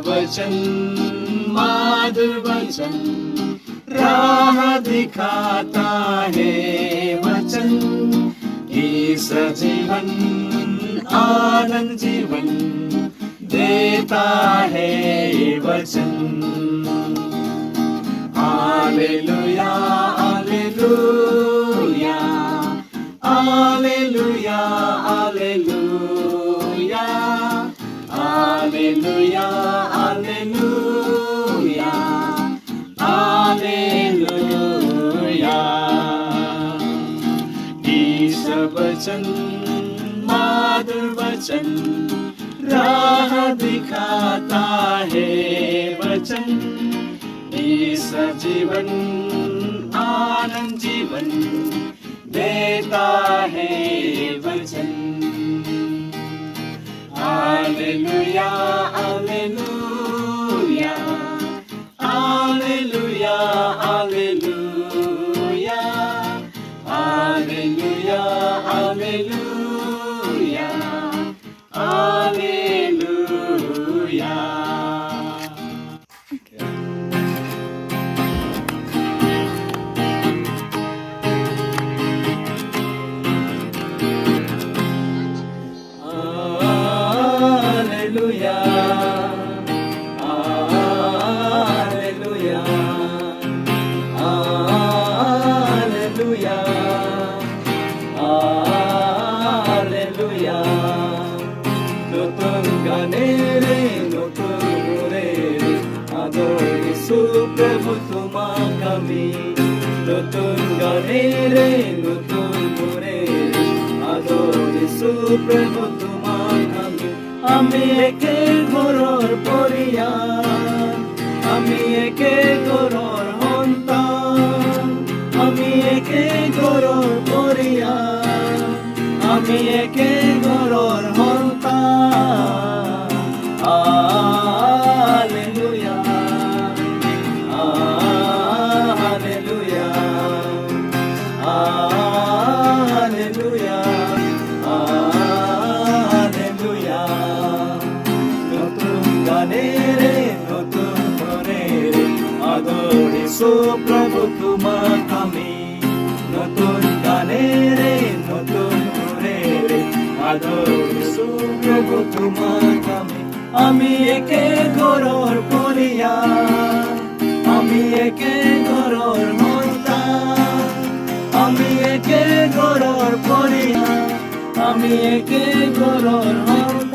वचन माधुर वचन राह दिखाता है वचन इस जीवन आनंद जीवन देता है वचन hallelujah hallelujah hallelujah hallelujah hallelujah hallelujah hallelujah इस वचन माधुर वचन राह दिखाता है वचन इस जीवन आनंद जीवन देता है वचन hallelujah hallelujah hallelujah hallelujah hallelujah hallelujah hallelujah প্রভু তোমার আমি নতুন গানে রে নতুন করে আদর যিশু প্রভু তোমার আমি একে ঘরর পরিয়ার আমি একে ঘরর সন্তান আমি একে ঘরর পরিয়ার আমি একে ঘরর সন্তান হালেলুয়া হালেলুয়া হালেলুয়া হালেলুয়া নতুন গানে রে নতুন করে আদর যিশু প্রভু তোমার আমি নতুন গানে রে নতুন করে আদর যিশু প্রভু তোমার আমি একে ঘরর পরিয়ার আমি একে ঘরর সন্তান আমি একে ঘরর পরিয়ার আমি একে ঘরর সন্তান